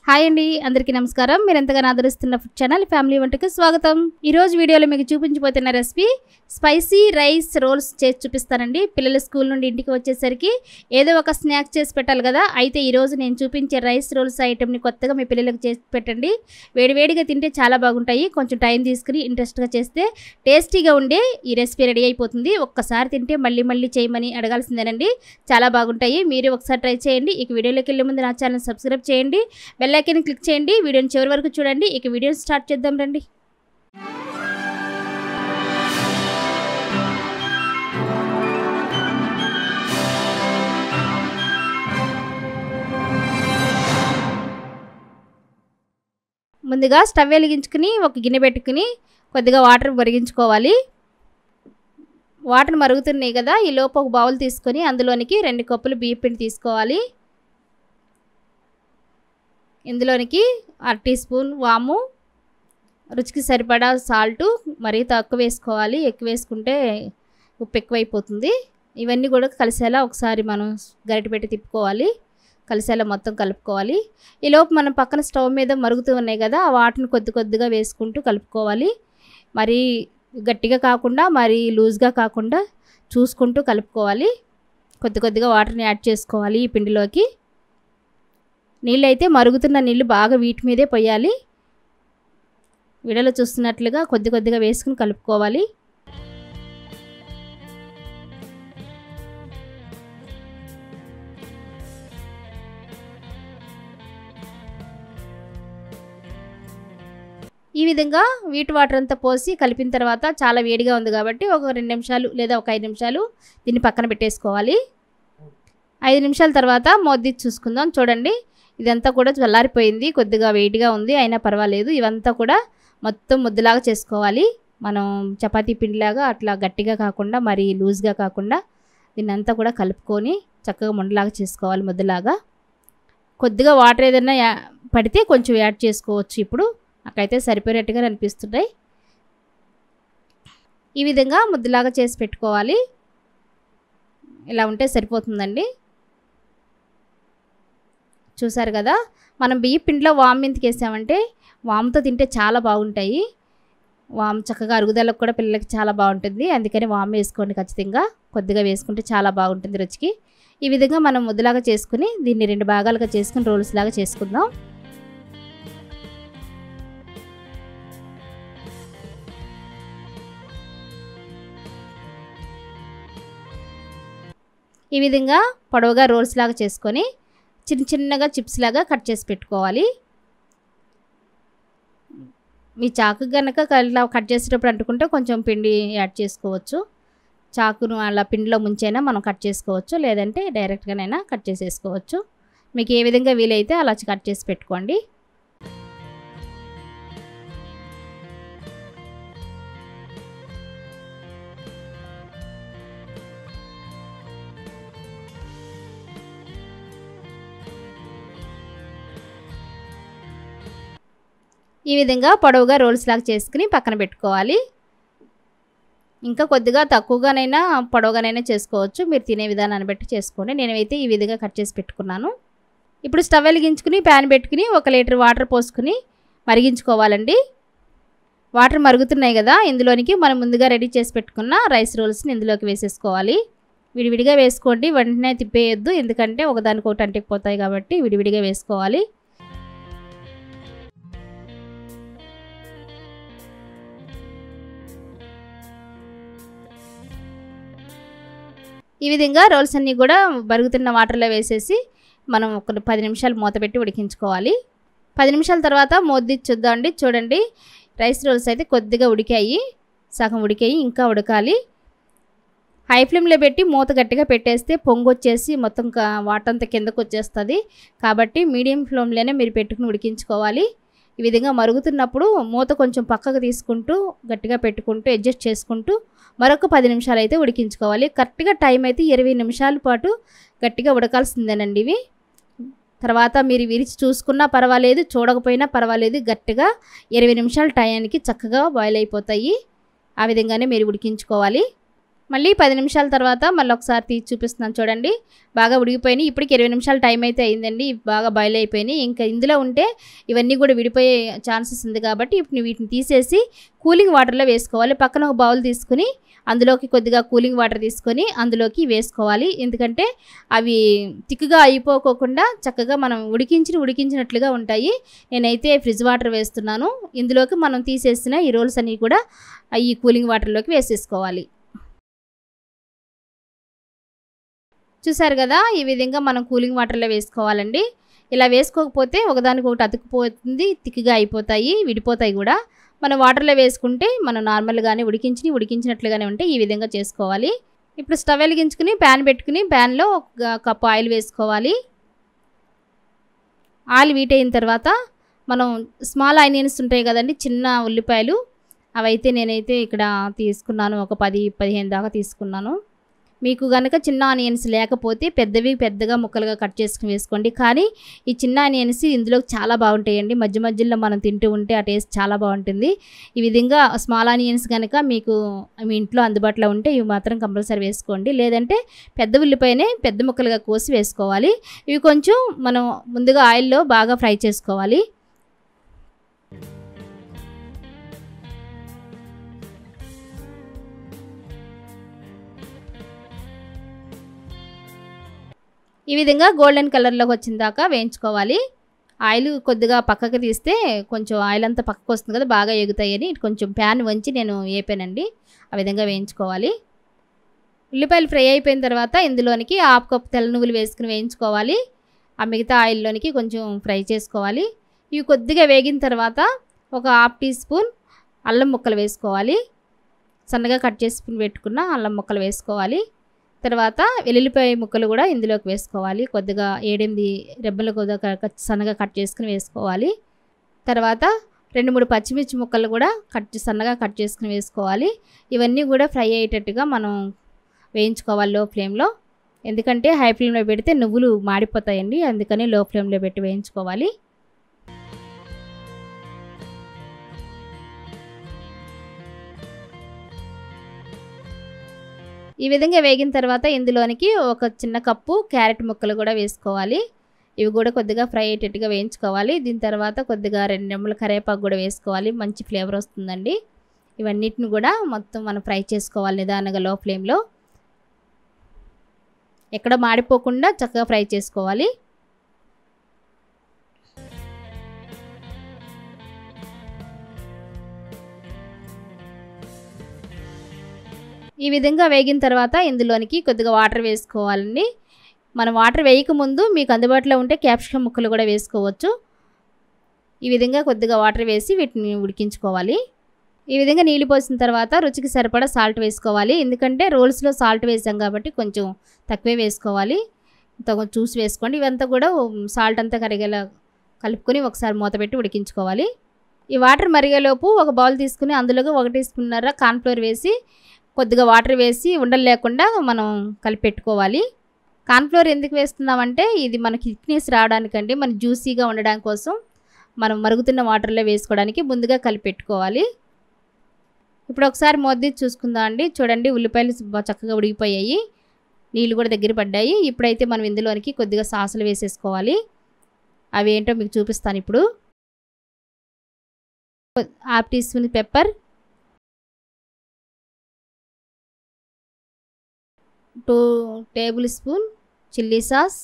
Hi అండి, అందరికీ నమస్కారం. మీరు ఎంతగానో ఆదరిస్తున్న ఫుడ్ ఛానల్ ఫ్యామిలీ వంటకి స్వాగతం. ఈ రోజు వీడియోలో మీకు చూపించబోతున్న రెసిపీ స్పైసీ రైస్ రోల్స్ చేసి చూపిస్తానండి. పిల్లలు స్కూల్ నుండి ఇంటికి వచ్చేసరికి ఏదో ఒక స్నాక్ చేసి పెట్టాలి కదా. అయితే ఈ రోజు నేను చూపించే రైస్ రోల్స్ ఐటెంని కొత్తగా మీ పిల్లలకు చేసి పెట్టండి. వేడివేడిగా తింటే చాలా బాగుంటాయి. కొంచెం టైం తీసుకుని ఇంట్రెస్ట్గా చేస్తే టేస్టీగా ఉండే ఈ రెసిపీ రెడీ అయిపోతుంది. ఒక్కసారి తింటే మళ్ళీ మళ్ళీ చేయమని అడగాల్సిందేనండి. చాలా బాగుంటాయి. మీరు ఒకసారి ట్రై చేయండి. ఇక వీడియోలోకి వెళ్ళే ముందు నా ఛానల్ సబ్స్క్రైబ్ చేయండి, బెల్ ఐకాన్ క్లిక్ చేయండి, వీడియోని చివరి వరకు చూడండి. ఇక వీడియోని స్టార్ట్ చేద్దాం రండి. ముందుగా స్టవ్ వెలిగించుకుని ఒక గిన్నె పెట్టుకుని కొద్దిగా వాటర్ మరిగించుకోవాలి. వాటర్ మరుగుతున్నాయి కదా, ఈ లోపు ఒక బౌల్ తీసుకొని అందులోనికి 2 కప్పులు బియ్యం పిండి తీసుకోవాలి. ఇందులోనికి 1 టీ స్పూన్ వాము, రుచికి సరిపడా సాల్టు, మరీ తక్కువ వేసుకోవాలి. ఎక్కువ వేసుకుంటే ఉప్పు ఎక్కువైపోతుంది. ఇవన్నీ కూడా కలిసేలా ఒకసారి మనం గరిటె పెట్టి తిప్పుకోవాలి. కలిసేలా మొత్తం కలుపుకోవాలి. ఈలోపు మనం పక్కన స్టవ్ మీద మరుగుతూ ఉన్నాయి కదా, ఆ వాటర్ని కొద్దిగా వేసుకుంటూ కలుపుకోవాలి. మరీ గట్టిగా కాకుండా మరీ లూజ్గా కాకుండా చూసుకుంటూ కలుపుకోవాలి. కొద్దిగా వాటర్ని యాడ్ చేసుకోవాలి ఈ పిండిలోకి. నీళ్ళు అయితే మరుగుతున్న నీళ్ళు బాగా వీటి మీదే పోయాలి. వీడియోలో చూస్తున్నట్లుగా కొద్దిగా వేసుకుని కలుపుకోవాలి. ఈ విధంగా వీట్ వాటర్ అంతా పోసి కలిపిన తర్వాత చాలా వేడిగా ఉంది కాబట్టి ఒక 2 నిమిషాలు లేదా ఒక 5 నిమిషాలు దీన్ని పక్కన పెట్టేసుకోవాలి. 5 నిమిషాల తర్వాత మూత చూసుకుందాం. చూడండి, ఇదంతా కూడా చల్లారిపోయింది. కొద్దిగా వేడిగా ఉంది, అయినా పర్వాలేదు. ఇవంతా కూడా మొత్తం ముద్దలాగా చేసుకోవాలి. మనం చపాతీ పిండిలాగా అట్లా గట్టిగా కాకుండా మరీ లూజ్గా కాకుండా దీన్నంతా కూడా కలుపుకొని చక్కగా ముండలాగా చేసుకోవాలి, ముద్దలాగా. కొద్దిగా వాటర్ ఏదైనా పడితే కొంచెం యాడ్ చేసుకోవచ్చు. ఇప్పుడు నాకైతే సరిపోయేట్టుగా అనిపిస్తున్నాయి. ఈ విధంగా ముద్దలాగా చేసి పెట్టుకోవాలి. ఇలా ఉంటే సరిపోతుందండి. చూసారు కదా, మనం బియ్య పిండిలో వాము ఎందుకు వేసామంటే వాముతో తింటే చాలా బాగుంటాయి. వాము చక్కగా అరుగుదలకు కూడా పిల్లలకి చాలా బాగుంటుంది. అందుకని వాము వేసుకోండి ఖచ్చితంగా. కొద్దిగా వేసుకుంటే చాలా బాగుంటుంది రుచికి. ఈ విధంగా మనం ముద్దలాగా చేసుకుని దీన్ని 2 భాగాలుగా చేసుకుని రోల్స్ లాగా చేసుకుందాం. ఈ విధంగా పొడవుగా రోల్స్ లాగా చేసుకొని చిన్నగా చిప్స్ లాగా కట్ చేసి పెట్టుకోవాలి. మీ చాకు కనుక ఇలా కట్ చేసేటప్పుడు అంటుకుంటే కొంచెం పిండి యాడ్ చేసుకోవచ్చు. చాకును అలా పిండిలో ముంచైనా మనం కట్ చేసుకోవచ్చు, లేదంటే డైరెక్ట్గానైనా కట్ చేసేసుకోవచ్చు. మీకు ఏ విధంగా వీలైతే అలా కట్ చేసి పెట్టుకోండి. ఈ విధంగా పొడవుగా రోల్స్ లాగా చేసుకుని పక్కన పెట్టుకోవాలి. ఇంకా కొద్దిగా తక్కువగానైనా పొడవుగానైనా చేసుకోవచ్చు. మీరు తినే విధానాన్ని బట్టి చేసుకోండి. నేనైతే ఈ విధంగా కట్ చేసి పెట్టుకున్నాను. ఇప్పుడు స్టవ్ వెలిగించుకుని ప్యాన్ పెట్టుకుని 1 లీటర్ వాటర్ పోసుకుని మరిగించుకోవాలండి. వాటర్ మరుగుతున్నాయి కదా, ఇందులోనికి మనం ముందుగా రెడీ చేసి పెట్టుకున్న రైస్ రోల్స్ని ఇందులోకి వేసేసుకోవాలి. విడివిడిగా వేసుకోండి, వెంటనే తిప్పేయొద్దు. ఎందుకంటే ఒకదానికొకటి అంటుకుపోతాయి కాబట్టి విడివిడిగా వేసుకోవాలి. ఈ విధంగా రోల్స్ అన్నీ కూడా మరుగుతున్న వాటర్లో వేసేసి మనం ఒక 10 నిమిషాలు మూత పెట్టి ఉడికించుకోవాలి. 10 నిమిషాల తర్వాత మూత చూద్దామండి. చూడండి, రైస్ రోల్స్ అయితే కొద్దిగా ఉడికాయి, సగం ఉడికాయి, ఇంకా ఉడకాలి. హై ఫ్లేమ్లో పెట్టి మూత గట్టిగా పెట్టేస్తే పొంగు వచ్చేసి మొత్తం వాటర్ అంతా కిందకు వచ్చేస్తుంది. కాబట్టి మీడియం ఫ్లేమ్లోనే మీరు పెట్టుకుని ఉడికించుకోవాలి. ఈ విధంగా మరుగుతున్నప్పుడు మూత కొంచెం పక్కకు తీసుకుంటూ గట్టిగా పెట్టుకుంటూ అడ్జస్ట్ చేసుకుంటూ మరొక 10 నిమిషాలు అయితే ఉడికించుకోవాలి. కరెక్ట్గా టైం అయితే 20 నిమిషాల పాటు గట్టిగా ఉడకాల్సిందేనండి ఇవి. తర్వాత మీరు విరిచి చూసుకున్నా పర్వాలేదు, చూడకపోయినా పర్వాలేదు, గట్టిగా 20 నిమిషాల టయానికి చక్కగా బాయిల్ అయిపోతాయి. ఆ విధంగానే మీరు ఉడికించుకోవాలి. మళ్ళీ 10 నిమిషాల తర్వాత మళ్ళీ ఒకసారి తీసి చూపిస్తున్నాను చూడండి. బాగా ఉడికిపోయినాయి. ఇప్పటికి 20 నిమిషాల టైం అయితే అయిందండి. బాగా బాయిల్ అయిపోయినాయి. ఇంకా ఇందులో ఉంటే ఇవన్నీ కూడా విడిపోయే ఛాన్సెస్ ఉంది కాబట్టి ఇప్పుడు వీటిని తీసేసి కూలింగ్ వాటర్లో వేసుకోవాలి. పక్కన ఒక బౌల్ తీసుకుని అందులోకి కొద్దిగా కూలింగ్ వాటర్ తీసుకొని అందులోకి వేసుకోవాలి. ఎందుకంటే అవి తిక్కుగా అయిపోకోకుండా చక్కగా మనం ఉడికించినట్లుగా ఉంటాయి. నేనైతే ఫ్రిడ్జ్ వాటర్ వేస్తున్నాను. ఇందులోకి మనం తీసేసిన ఈ రోల్స్ అన్నీ కూడా ఈ కూలింగ్ వాటర్లోకి వేసేసుకోవాలి. చూసారు కదా, ఈ విధంగా మనం కూలింగ్ వాటర్లో వేసుకోవాలండి. ఇలా వేసుకోకపోతే ఒకదానికొకటి అతుక్కుపోతుంది, తిక్కుగా అయిపోతాయి, విడిపోతాయి కూడా. మనం వాటర్లో వేసుకుంటే మనం నార్మల్గానే ఉడికించినట్లుగానే ఉంటే ఈ విధంగా చేసుకోవాలి. ఇప్పుడు స్టవ్ వెలిగించుకుని ప్యాన్ పెట్టుకుని ప్యాన్లో ఒక కప్పు ఆయిల్ వేసుకోవాలి. ఆయిల్ హీట్ అయిన తర్వాత మనం స్మాల్ ఆనియన్స్ ఉంటాయి కదండి, చిన్న ఉల్లిపాయలు, అవైతే నేనైతే ఇక్కడ తీసుకున్నాను. ఒక 10-15 దాకా తీసుకున్నాను. మీకు కనుక చిన్న ఆనియన్స్ లేకపోతే పెద్దగా ముక్కలుగా కట్ చేసుకుని వేసుకోండి. కానీ ఈ చిన్న ఆనియన్స్ ఇందులో చాలా బాగుంటాయండి. మధ్యలో మనం తింటూ ఉంటే ఆ టేస్ట్ చాలా బాగుంటుంది. ఈ విధంగా స్మాల్ ఆనియన్స్ కనుక మీకు మీ ఇంట్లో అందుబాటులో ఉంటే ఇవి మాత్రం కంపల్సరీ వేసుకోండి. లేదంటే పెద్ద ఉల్లిపాయనే పెద్ద ముక్కలుగా కోసి వేసుకోవాలి. ఇవి కొంచెం మనం ముందుగా ఆయిల్లో బాగా ఫ్రై చేసుకోవాలి. ఈ విధంగా గోల్డెన్ కలర్లోకి వచ్చిన దాకా వేయించుకోవాలి. ఆయిల్ కొద్దిగా పక్కకి తీస్తే కొంచెం ఆయిల్ అంతా పక్కకు వస్తుంది కదా, బాగా ఎగుతాయని కొంచెం ప్యాన్ వంచి నేను వేపానండి. ఆ విధంగా వేయించుకోవాలి. ఉల్లిపాయలు ఫ్రై అయిపోయిన తర్వాత ఇందులోనికి 1/2 కప్పు తెల్ల నువ్వులు వేసుకుని వేయించుకోవాలి. ఆ మిగతా ఆయిల్లోనికి కొంచెం ఫ్రై చేసుకోవాలి. ఇవి కొద్దిగా వేగిన తర్వాత ఒక 1/2 టీ స్పూన్ అల్లం ముక్కలు వేసుకోవాలి. సన్నగా కట్ చేసుకుని పెట్టుకున్న అల్లం ముక్కలు వేసుకోవాలి. తర్వాత వెల్లుల్లిపాయ ముక్కలు కూడా ఇందులోకి వేసుకోవాలి. కొద్దిగా 7-8 రెబ్బలు కొద్దిగా సన్నగా కట్ చేసుకుని వేసుకోవాలి. తర్వాత 2-3 పచ్చిమిర్చి ముక్కలు కూడా సన్నగా కట్ చేసుకుని వేసుకోవాలి. ఇవన్నీ కూడా ఫ్రై అయ్యేటట్టుగా మనం వేయించుకోవాలి లో ఫ్లేమ్లో. ఎందుకంటే హై ఫ్లేమ్లో పెడితే నువ్వులు మాడిపోతాయండి, అందుకని లో ఫ్లేమ్లో పెట్టి వేయించుకోవాలి. ఈ విధంగా వేగిన తర్వాత ఇందులోనికి ఒక చిన్న కప్పు క్యారెట్ ముక్కలు కూడా వేసుకోవాలి. ఇవి కూడా కొద్దిగా ఫ్రై అయ్యేటట్టుగా వేయించుకోవాలి. దీని తర్వాత కొద్దిగా 2 రెమ్మల కరివేపాకు కూడా వేసుకోవాలి. మంచి ఫ్లేవర్ వస్తుందండి. ఇవన్నిటిని కూడా మొత్తం మనం ఫ్రై చేసుకోవాలి నిదానంగా లో ఫ్లేమ్లో. ఎక్కడ మాడిపోకుండా చక్కగా ఫ్రై చేసుకోవాలి. ఈ విధంగా వేగిన తర్వాత ఇందులోనికి కొద్దిగా వాటర్ వేసుకోవాలండి. మనం వాటర్ వేయకముందు మీకు అందుబాటులో ఉంటే క్యాప్సికమ్ ముక్కలు కూడా వేసుకోవచ్చు. ఈ విధంగా కొద్దిగా వాటర్ వేసి వీటిని ఉడికించుకోవాలి. ఈ విధంగా నీళ్ళు పోసిన తర్వాత రుచికి సరిపడా సాల్ట్ వేసుకోవాలి. ఎందుకంటే రోల్స్లో సాల్ట్ వేసాం కాబట్టి కొంచెం తక్కువే వేసుకోవాలి. కొంచెం చూసి వేసుకోండి. ఇవంతా కూడా సాల్ట్ అంతా కరిగేలా కలుపుకొని ఒకసారి మూత పెట్టి ఉడికించుకోవాలి. ఈ వాటర్ మరిగేలోపు ఒక బౌల్ తీసుకుని అందులోకి 1 టీ స్పూన్నర కార్న్ఫ్లోర్ వేసి కొద్దిగా వాటర్ వేసి ఉండలు లేకుండా మనం కలిపెట్టుకోవాలి. కార్న్ఫ్లోర్ ఎందుకు వేస్తున్నామంటే ఇది మనకి థిక్నెస్ రావడానికండి, మన జ్యూసీగా ఉండడం కోసం మనం మరుగుతున్న వాటర్లో వేసుకోవడానికి ముందుగా కలిపెట్టుకోవాలి. ఇప్పుడు ఒకసారి మూత చూసుకుందాం అండి. చూడండి, ఉల్లిపాయలు చక్కగా ఉడికిపోయాయి, నీళ్ళు కూడా దగ్గర పడ్డాయి. ఇప్పుడైతే మనం ఇందులోనికి కొద్దిగా సాసులు వేసేసుకోవాలి. అవి ఏంటో మీకు చూపిస్తాను ఇప్పుడు. 1/2 teaspoon pepper, 2 tablespoon chilli sauce.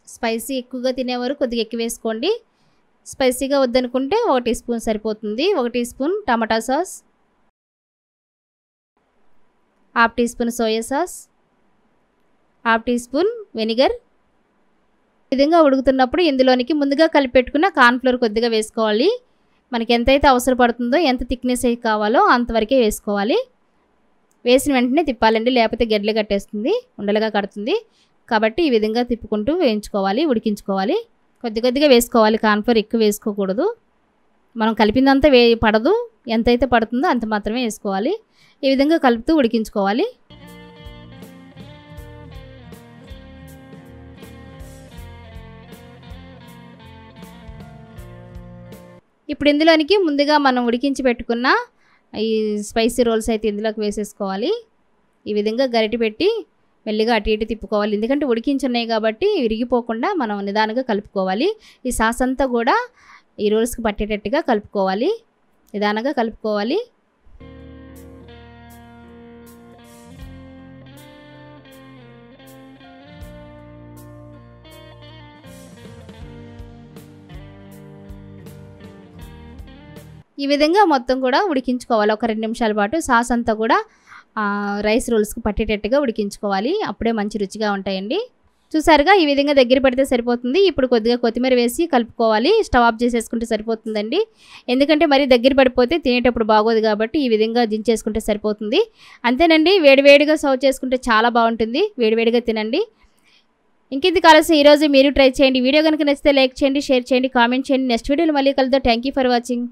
Spicy ఎక్కువగా తినేవారు కొద్దిగా ఎక్కువ వేసుకోండి. స్పైసీగా వద్దనుకుంటే 1 టీ స్పూన్ సరిపోతుంది. 1 teaspoon tomato sauce, 1/2 teaspoon soya sauce, 1/2 teaspoon vinegar. ఈ విధంగా ఉడుకుతున్నప్పుడు ఇందులోనికి ముందుగా కలిపెట్టుకున్న కార్న్ఫ్లోర్ కొద్దిగా వేసుకోవాలి. మనకి ఎంతైతే అవసరపడుతుందో, ఎంత థిక్నెస్ అయితే కావాలో అంతవరకే వేసుకోవాలి. వేసిన వెంటనే తిప్పాలండి, లేకపోతే గడ్డలు కట్టేస్తుంది, ఉండలుగా కడుతుంది. కాబట్టి ఈ విధంగా తిప్పుకుంటూ వేయించుకోవాలి, ఉడికించుకోవాలి. కొద్దిగా వేసుకోవాలి. కార్న్ఫ్లోర్ ఎక్కువ వేసుకోకూడదు. మనం కలిపిందంతా పడదు, ఎంతైతే పడుతుందో అంత మాత్రమే వేసుకోవాలి. ఈ విధంగా కలుపుతూ ఉడికించుకోవాలి. ఇప్పుడు ఇందులోనికి ముందుగా మనం ఉడికించి పెట్టుకున్న ఈ స్పైసీ రోల్స్ అయితే ఇందులోకి వేసేసుకోవాలి. ఈ విధంగా గరిటె పెట్టి మెల్లిగా అటు ఇటు తిప్పుకోవాలి. ఎందుకంటే ఉడికించున్నాయి కాబట్టి విరిగిపోకుండా మనం నిదానంగా కలుపుకోవాలి. ఈ సాస్ అంతా కూడా ఈ రోల్స్కి పట్టేటట్టుగా కలుపుకోవాలి. నిదానంగా కలుపుకోవాలి. ఈ విధంగా మొత్తం కూడా ఉడికించుకోవాలి. ఒక 2 నిమిషాల పాటు సాస్ అంతా కూడా రైస్ రోల్స్కి పట్టేటట్టుగా ఉడికించుకోవాలి. అప్పుడే మంచి రుచిగా ఉంటాయండి. చూసారుగా ఈ విధంగా దగ్గర పెడితే సరిపోతుంది. ఇప్పుడు కొద్దిగా కొత్తిమీర వేసి కలుపుకోవాలి. స్టవ్ ఆఫ్ చేసేసుకుంటే సరిపోతుందండి. ఎందుకంటే మరీ దగ్గర పడిపోతే తినేటప్పుడు బాగోదు కాబట్టి ఈ విధంగా దించేసుకుంటే సరిపోతుంది. అంతేనండి, వేడివేడిగా సర్వ్ చేసుకుంటే చాలా బాగుంటుంది. వేడివేడిగా తినండి. ఇంకెందుకు ఆలస్యం, ఈరోజు మీరు ట్రై చేయండి. వీడియో కనుక నచ్చితే లైక్ చేయండి, షేర్ చేయండి, కామెంట్ చేయండి. నెక్స్ట్ వీడియోలో మళ్ళీ కలుద్దాం. Thank you for watching.